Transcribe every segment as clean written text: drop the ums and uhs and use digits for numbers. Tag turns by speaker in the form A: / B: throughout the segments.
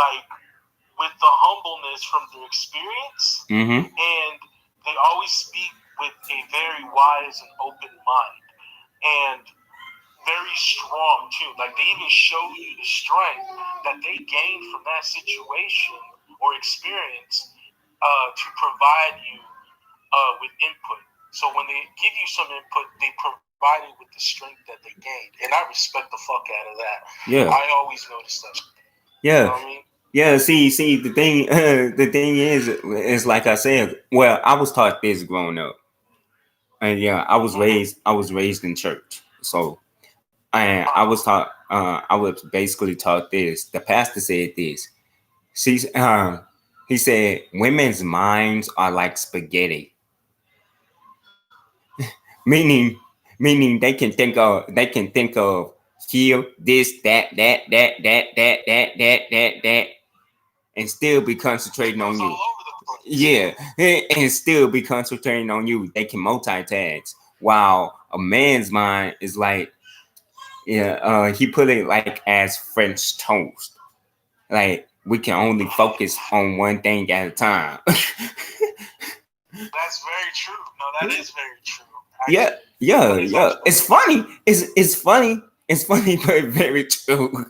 A: like with the humbleness from their experience, and they always speak with a very wise and open mind, and very strong too. Like they even show you the strength that they gained from that situation or experience to provide you with input. So when they give you some input, they provide it with the strength that they gained, and I respect the fuck out of that.
B: Yeah.
A: I always notice that. You know
B: Yeah.
A: what I mean?
B: Yeah, see, the thing is like I said. Well, I was taught this growing up, and yeah, I was raised in church. So, and I was taught, I was basically taught this. The pastor said this. See, he said, women's minds are like spaghetti, meaning, they can think of here, this, that, and still be
A: It
B: concentrating
A: goes
B: on you.
A: all over the place.
B: Yeah, and still be concentrating on you. They can multitask. While a man's mind is like, yeah, he put it like as French toast. Like we can only focus on one thing at a time.
A: That's very true. No, that is very true.
B: Yeah,
A: Actually,
B: yeah,
A: that is
B: yeah.
A: actually
B: It's
A: very true.
B: funny. It's funny. It's funny, but very true.
A: No,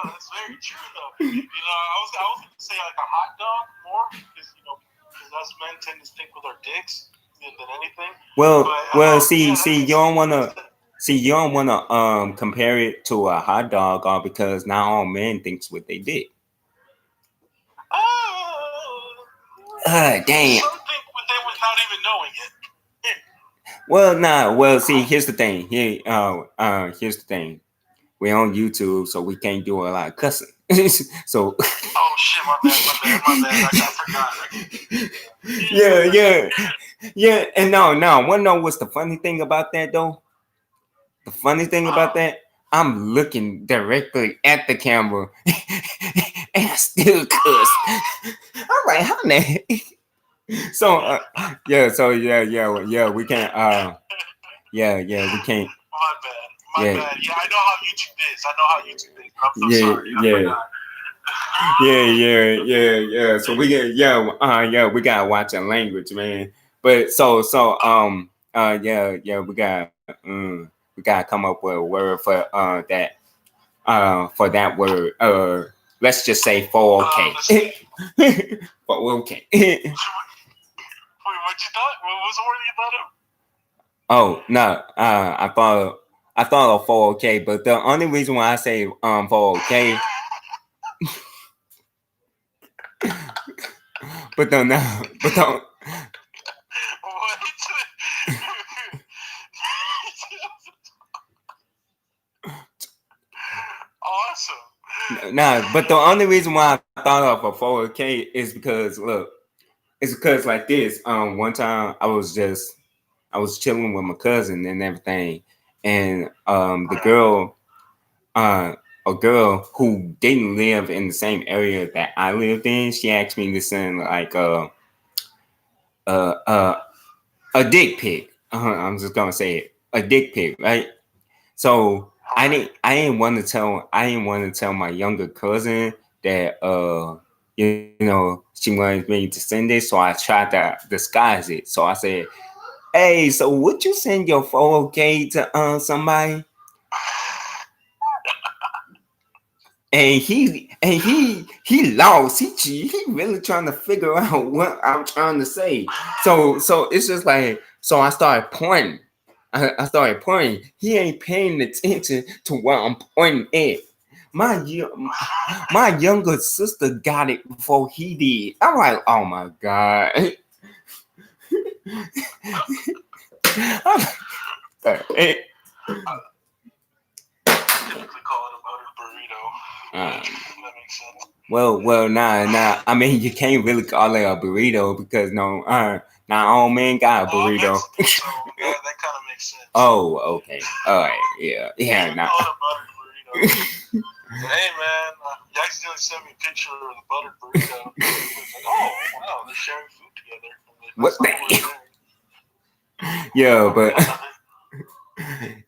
A: that's very true though. I was gonna say like a hot dog more because us men tend to think with our dicks than anything.
B: Well,
A: But
B: see,
A: yeah, that
B: see, you
A: makes
B: don't
A: complete
B: wanna
A: sense.
B: see, you don't wanna compare it to a hot dog, all because now all men thinks what they did. Damn.
A: Some think what they without even knowing it.
B: Well, nah. Well, see, here's the thing. Here's the thing. We're on YouTube, so we can't do a lot of cussing. So
A: Oh shit! My bad. I forgot.
B: yeah, yeah, yeah. And no. Wanna know what's the funny thing about that though? The funny thing about that, I'm looking directly at the camera, and I still cuss. I'm like, how the so yeah, we can't we can't.
A: My bad. My
B: Yeah,
A: bad. Yeah, I know how YouTube is. I know how YouTube is. I'm so
B: yeah,
A: sorry. I
B: yeah.
A: forgot.
B: Yeah. So we get we gotta watch a language, man. But we gotta come up with a word for that word. Let's just say for okay.
A: Let's see.
B: For okay.
A: Wait, what you thought? What was the word you thought of?
B: Oh no, I thought of for okay, but the only reason why I say for okay, but don't no, but don't.
A: What? Awesome.
B: Nah, but the only reason why I thought of a 4K is because look, it's because like this. One time I was chilling with my cousin and everything, and the girl, a girl who didn't live in the same area that I lived in, she asked me to send like uh, uh, a dick pic. I'm just gonna say it, a dick pic, right? So I didn't want to tell my younger cousin that she wanted me to send it, so I tried to disguise it. So I said, "Hey, so would you send your 4K to somebody?" And he lost. He really trying to figure out what I'm trying to say. So it's just like so I started pointing. I started pointing. He ain't paying attention to where I'm pointing at. My younger sister got it before he did. I'm like, oh my god.
A: Typically call it a buttered burrito.
B: Uh,
A: That makes sense.
B: nah. I mean, you can't really call it a burrito because no, now all men got a
A: Well, I'm
B: burrito.
A: Mexican, so that kind of makes sense.
B: Oh, okay, all right, yeah,
A: We
B: nah.
A: call it a buttered burrito. Hey man, you accidentally sent me a picture of the buttered burrito. I was like, oh wow, they're sharing food together. I'm like,
B: What
A: that's not what
B: the?
A: we're sharing.
B: Yeah,
A: Oh
B: but
A: god.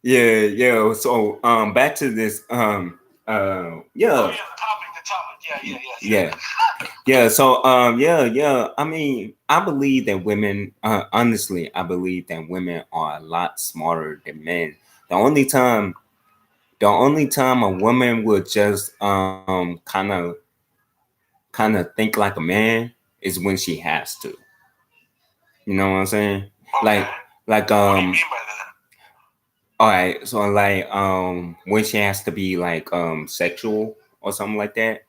B: yeah. So back to this
A: Oh
B: yeah.
A: yeah, the topic.
B: Yeah. So I mean, I believe that women honestly, I believe that women are a lot smarter than men. The only time a woman would just kind of think like a man is when she has to. You know what I'm saying?
A: Okay.
B: Like
A: What do you mean by that?
B: All right, so like when she has to be like sexual or something like that,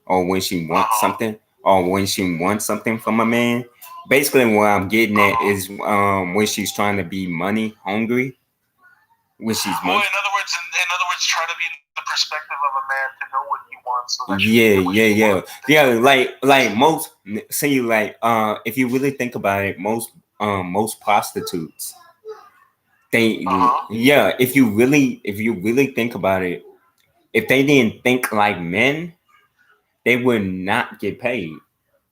B: or when she wants something, or when she wants something from a man. Basically, what I'm getting at is when she's trying to be money hungry. When she's
A: in other words, try to be in the perspective of a man to know what he wants. So that
B: like most. See, like if you really think about it, most prostitutes. They if you really think about it, if they didn't think like men, they would not get paid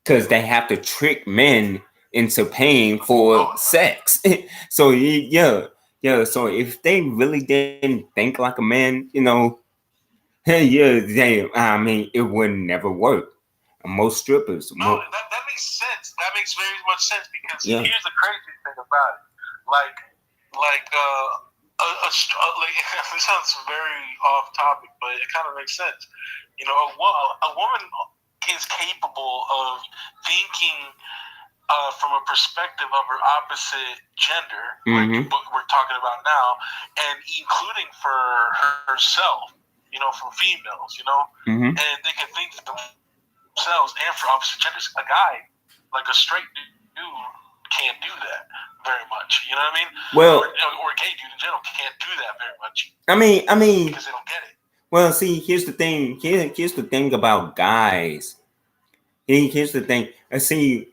B: because they have to trick men into paying for sex. So so if they really didn't think like a man, I mean, it would never work. Most strippers.
A: That makes sense. That makes very much sense because here's the crazy thing about it. This sounds very off topic, but it kind of makes sense. You know, a woman is capable of thinking from a perspective of her opposite gender, like what we're talking about now, and including for herself, for females, and they can think for themselves and for opposite genders. A guy, like a straight dude, can't do that very much. You know what I mean?
B: Well,
A: or a gay dude in general can't do that very much.
B: I mean,
A: because they don't get it.
B: Well, see, here's the thing. Here's the thing about guys. Here's the thing. See,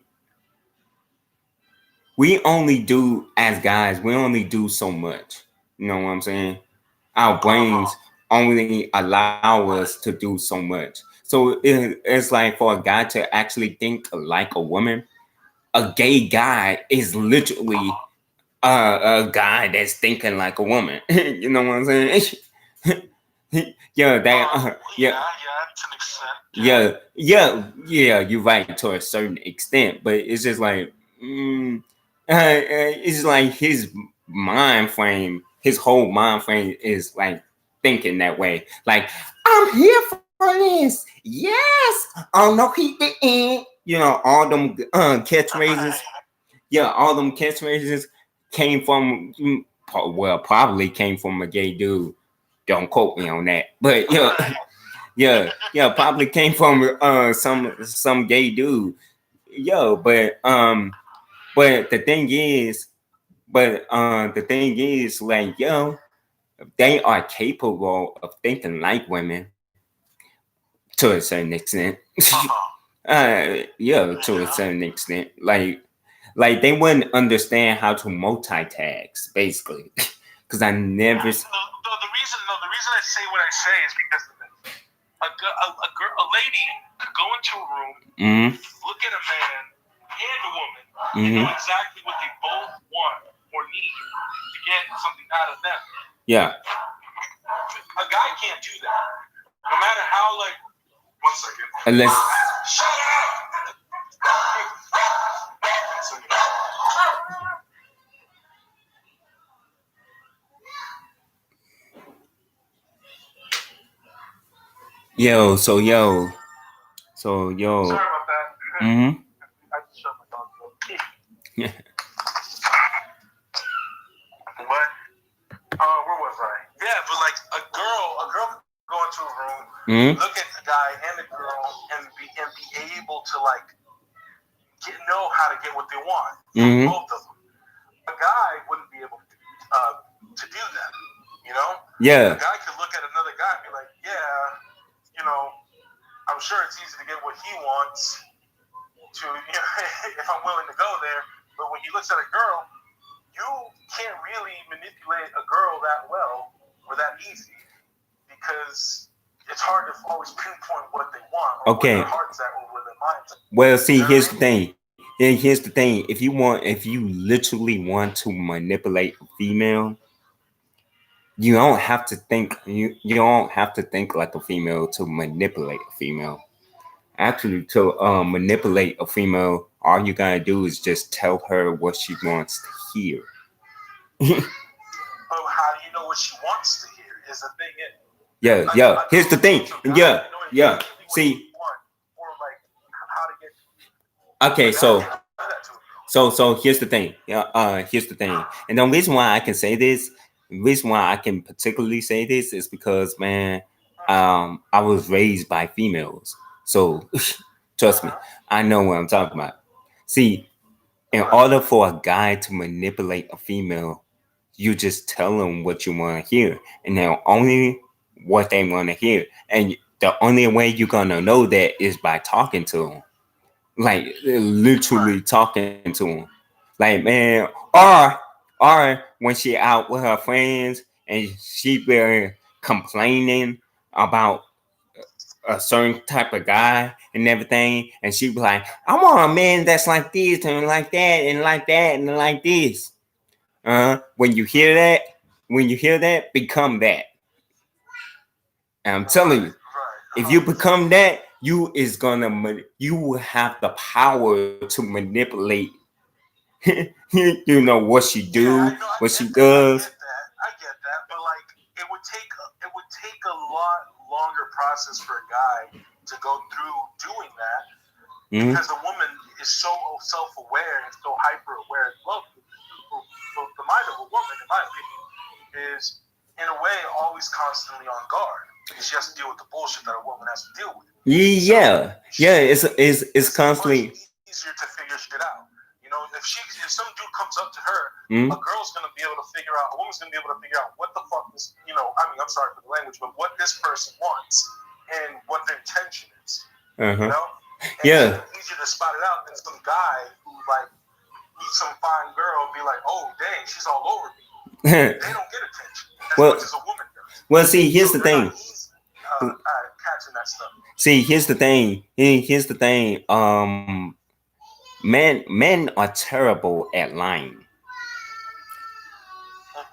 B: we only do as guys. We only do so much. You know what I'm saying? Our brains only allow us to do so much. So it's like for a guy to actually think like a woman, a gay guy is literally a guy that's thinking like a woman. You know what I'm saying? Yeah, that
A: to an extent.
B: Yeah, you're right to a certain extent, but it's just like it's like his mind frame, his whole mind frame is like thinking that way. Like, I'm here for this. Yes. Oh no, he didn't. All them catchphrases. Yeah, all them catchphrases came from probably came from a gay dude. Don't quote me on that, but probably came from some gay dude. But the thing is, like, they are capable of thinking like women to a certain extent. To a certain extent, like they wouldn't understand how to multitask, basically, because I never.
A: The reason I say what I say is because of this. A lady could go into a room, look at a man and a woman, and know exactly what they both want or need to get something out of them.
B: Yeah.
A: A guy can't do that. No matter how, 1 second.
B: Unless.
A: Shut up!
B: Yo.
A: Sorry about that. I just shut my dog up.
B: Yeah.
A: What? Where was I? Yeah, but a girl could go into a room, look at the guy and the girl, and be able to know how to get what they want from both of them. A guy wouldn't be able to do that.
B: Yeah.
A: A guy could look at another guy and be like, I'm sure it's easy to get what he wants if I'm willing to go there. But when he looks at a girl, you can't really manipulate a girl that well or that easy because it's hard to always pinpoint what they want or where their heart's at or where their mind's at.
B: Well, see, here's the thing. Here's the thing. If you literally want to manipulate a female, you don't have to think. You don't have to think like a female to manipulate a female. Actually, to manipulate a female, all you gotta do is just tell her what she wants to hear.
A: But how do you know what she wants to hear? Is the thing.
B: Yeah, yeah. Here's the thing. Yeah, yeah. See.
A: Or like how to get.
B: Okay, so here's the thing. Yeah, here's the thing. And the reason why I can say this, the reason why I can particularly say this is because, man, I was raised by females. So trust me, I know what I'm talking about. See, in order for a guy to manipulate a female, you just tell them what you want to hear, and they're only what they want to hear. And the only way you're gonna know that is by talking to them, like literally talking to them. Like, man, or when she out with her friends and she been complaining about a certain type of guy and everything, and she be like, I want a man that's like this and like that and like that and like this. When you hear that, become that. And I'm telling you, if you become that, you will have the power to manipulate. You know what she do, what she does.
A: I get that, but like it would take a lot longer process for a guy to go through doing that, because a woman is so self-aware and so hyper-aware. Look, the mind of a woman, in my opinion, is in a way always constantly on guard. She has to deal with the bullshit that a woman has to deal with.
B: Yeah, so it's constantly
A: easier to figure shit out. You know, if some dude comes up to her, a girl's gonna be able to figure out. A woman's gonna be able to figure out what the fuck this. You know, I mean, I'm sorry for the language, but what this person wants and what their intention is. You know, and it's easier to spot it out than some guy who like meets some fine girl and be like, oh dang, she's all over me. They don't get attention as much as a woman does.
B: Well, see, here's the thing.
A: Catching that stuff.
B: See, here's the thing. Here's the thing. Men are terrible at lying.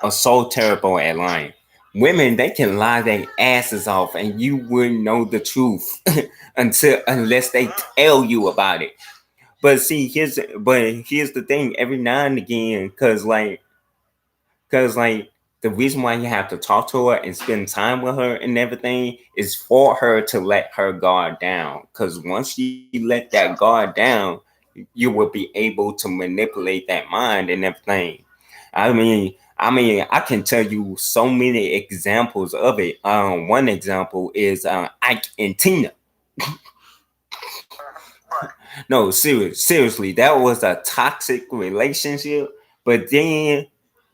B: Are so terrible at lying. Women, they can lie their asses off, and you wouldn't know the truth unless they tell you about it. But see, here's the thing. Every now and again, cause like the reason why you have to talk to her and spend time with her and everything is for her to let her guard down. Cause once you let that guard down, you will be able to manipulate that mind and everything. I mean, I can tell you so many examples of it. One example is Ike and Tina. No, seriously, that was a toxic relationship. But then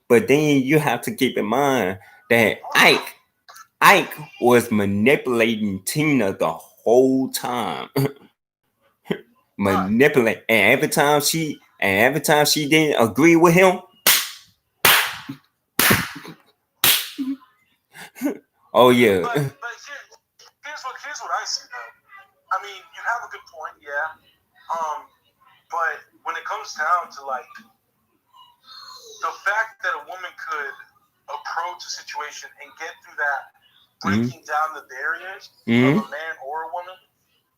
B: you have to keep in mind that Ike was manipulating Tina the whole time. Manipulate, and every time she didn't agree with him, oh yeah.
A: But here's what I see though. I mean, you have a good point, yeah. But when it comes down to like the fact that a woman could approach a situation and get through that, breaking down the barriers of a man or a woman,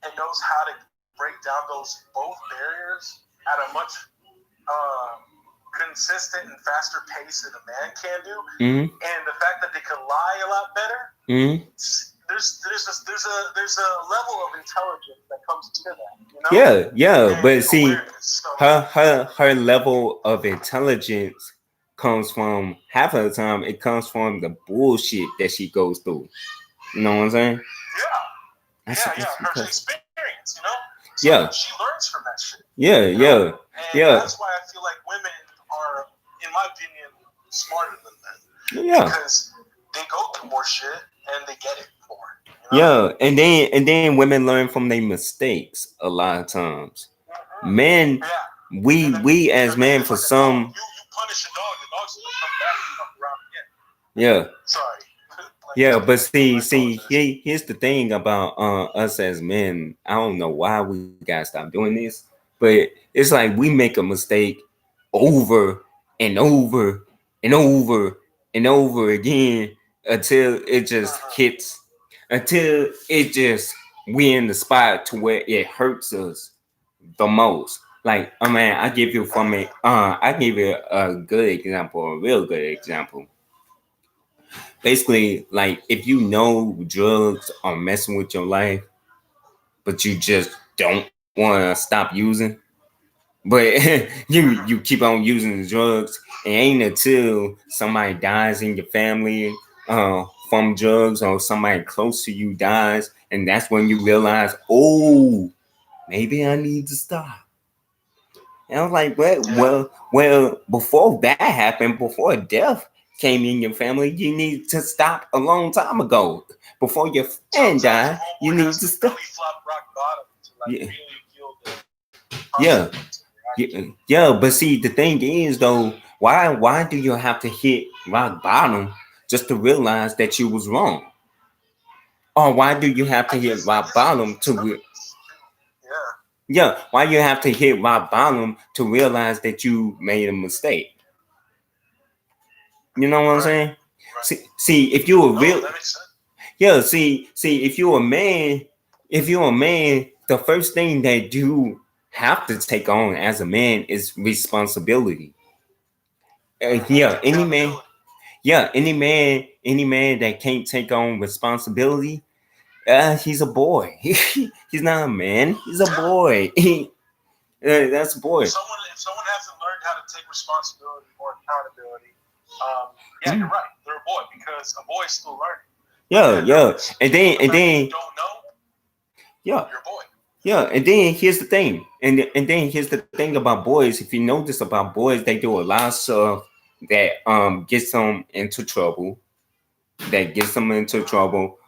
A: and knows how to break down both barriers at a much consistent and faster pace than a man can do, and the fact that they can lie a lot better, there's a level of intelligence that comes to that. You know?
B: Yeah, but see, her level of intelligence comes from half of the time. It comes from the bullshit that she goes through. You know what I'm saying?
A: Yeah, her experience. You know. So she learns from that shit.
B: Yeah.
A: That's why I feel like women are, in my opinion, smarter than men. Yeah. Because they go through more shit and they get it more. You know?
B: Yeah, and then women learn from their mistakes a lot of times. Men, we as men for some.
A: You punish a dog, the dog's gonna come back and come around again.
B: Yeah.
A: Sorry.
B: Yeah, but see, here's the thing about us as men. I don't know why we gotta stop doing this, but it's like we make a mistake over and over and over and over again until it just hits, until it just we in the spot to where it hurts us the most. Like, oh man, I give you from it. I give you a good example, a real good example. Basically, like if you know drugs are messing with your life, but you just don't want to stop using, but you keep on using the drugs, it ain't until somebody dies in your family from drugs or somebody close to you dies, and that's when you realize, oh, maybe I need to stop. And I was like, well, before that happened, before death came in your family, you need to stop a long time ago. Before your friend died, you need to stop. Yeah. Yeah. Yeah, but see, the thing is though, why do you have to hit rock bottom just to realize that you was wrong? Or why do you have to hit rock bottom to yeah, why you have to hit rock bottom to realize that you made a mistake? You know what I'm saying? See, if you a real yeah, see, if you're a man, the first thing that you have to take on as a man is responsibility. Yeah, any man that can't take on responsibility, he's a boy. He's not a man. He's a boy. That's a boy.
A: If someone hasn't learned how to take responsibility or accountability, yeah, you're right. They're a boy because a boy is still learning.
B: Yeah. And then
A: you don't know.
B: Yeah.
A: You're a boy.
B: Yeah, and then here's the thing, and then here's the thing about boys. If you notice about boys, they do a lot of stuff that gets them into trouble,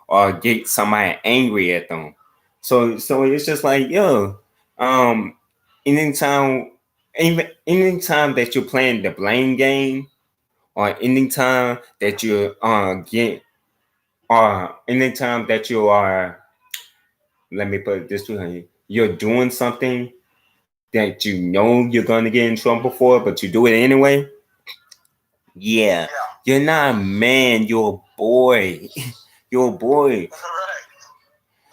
B: or get somebody angry at them. So it's just like, yo, anytime anytime that you're playing the blame game, or anytime that you anytime that you are, let me put it this way, you're doing something that you know you're gonna get in trouble for, but you do it anyway. Yeah. You're not a man, you're a boy. You're a boy.
A: Right.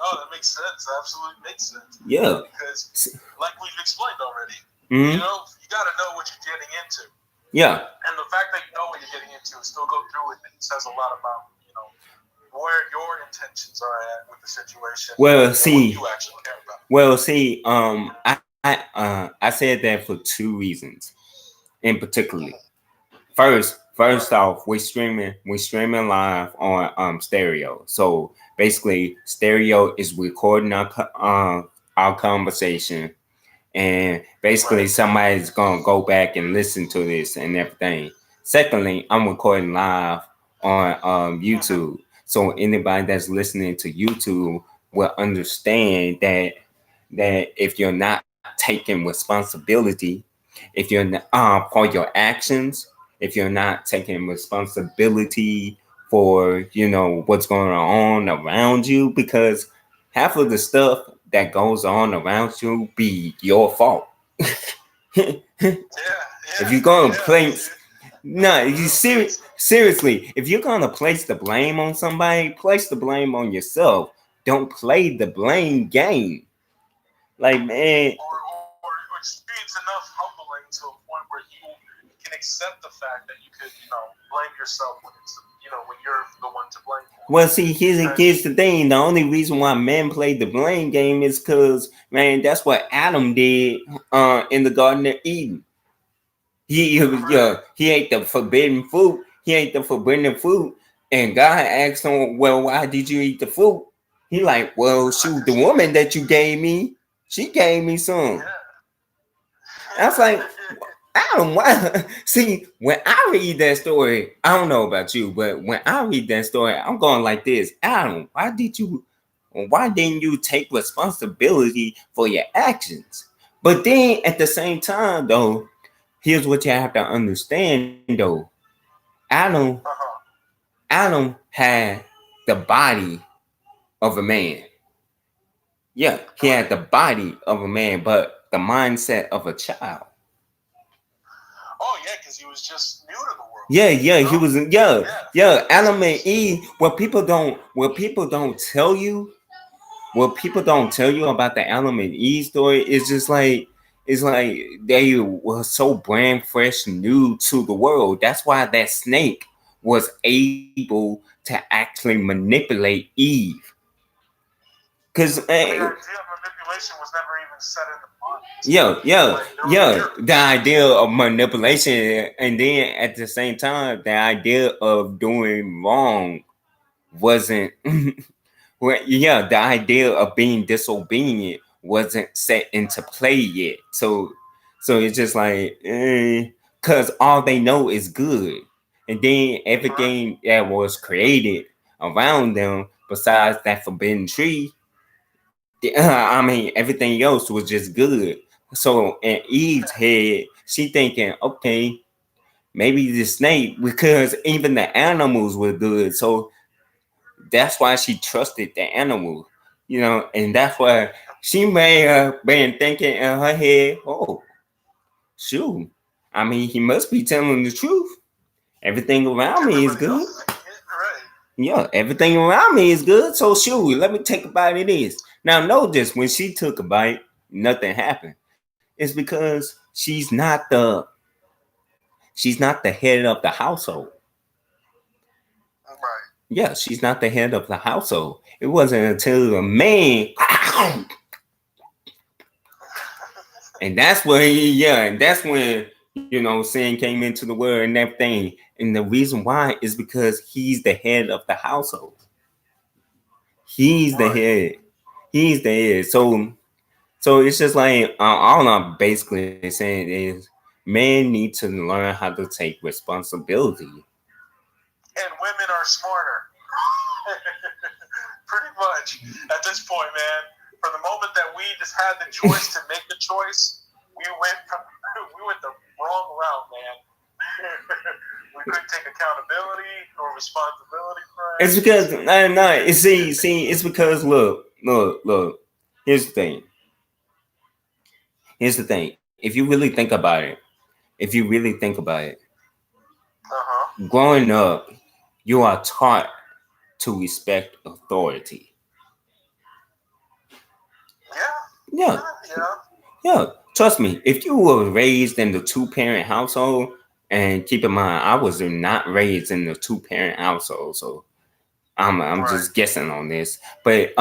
A: Oh, that makes sense. That absolutely makes sense.
B: Yeah.
A: Because, like we've explained already, you know, you got to know what you're getting into.
B: Yeah.
A: And the fact that you know what you're getting into and still go through it says a lot about, you know, where your intentions are at with the situation.
B: Well, see,
A: what you actually care about.
B: Well, see, I said that for two reasons, in particular. First off, we're streaming live on stereo. So basically, stereo is recording our conversation, and basically somebody's gonna go back and listen to this and everything. Secondly, I'm recording live on YouTube, so anybody that's listening to YouTube will understand that if you're not taking responsibility, if you're for your actions, if you're not taking responsibility for, you know, what's going on around you, because half of the stuff that goes on around you be your fault. If you're gonna place, seriously, if you're gonna place the blame on somebody, place the blame on yourself. Don't play the blame game. Like, man,
A: or experience enough humbling to a point where you can accept the fact that you could, you know, blame yourself when it's, you know, when you're the one to blame.
B: Well, see, here's the thing. The only reason why men played the blame game is because, man, that's what Adam did in the Garden of Eden. He ate the forbidden fruit. And God asked him, well, why did you eat the fruit? He like, well, shoot, the woman that you gave me, she gave me some. I was like, Adam, why? See, when I read that story, I don't know about you, but when I read that story, I'm going like this: Adam, why didn't you take responsibility for your actions? But then at the same time, though, here's what you have to understand, though. Adam had the body of a man. Yeah, he had the body of a man, but the mindset of a child.
A: Oh yeah, because he was just new to the world.
B: He was. Adam and Eve. What people don't tell you. What people don't tell you about the Adam and Eve story is just like it's like they were so brand fresh, new to the world. That's why that snake was able to actually manipulate Eve. Because
A: the idea of manipulation was never even set in the mind.
B: The idea of manipulation, and then at the same time, the idea of doing wrong wasn't. The idea of being disobedient wasn't set into play yet. So it's just like, because all they know is good, and then everything that was created around them, besides that forbidden tree, I mean, everything else was just good. So in Eve's head, she thinking, okay, maybe the snake, because even the animals were good. So that's why she trusted the animal, and that's why she may have been thinking in her head, oh, shoot. I mean, he must be telling the truth. Everything around me is good. Yeah, everything around me is good. So shoot, let me take a bite of this. Now notice when she took a bite, nothing happened. It's because she's not the head of the household. Yeah, she's not the head of the household. It wasn't until a man, and that's when sin came into the world and everything. And the reason why is because he's the head of the household. He's the head. He's the head. So it's just like all I'm basically saying is men need to learn how to take responsibility.
A: And women are smarter. Pretty much at this point, man. From the moment that we just had the choice to make the choice, we went the wrong route, man. We couldn't take accountability or responsibility for it.
B: It's because it's because look. Here's the thing. If you really think about it, growing up, you are taught to respect authority. Yeah. Trust me, if you were raised in the 2-parent household, and keep in mind, I was not raised in the 2-parent household, so I'm just guessing on this. But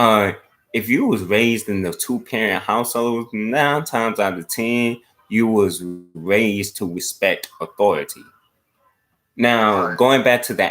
B: if you was raised in the 2-parent household, 9 times out of 10, you was raised to respect authority. Now, going back to the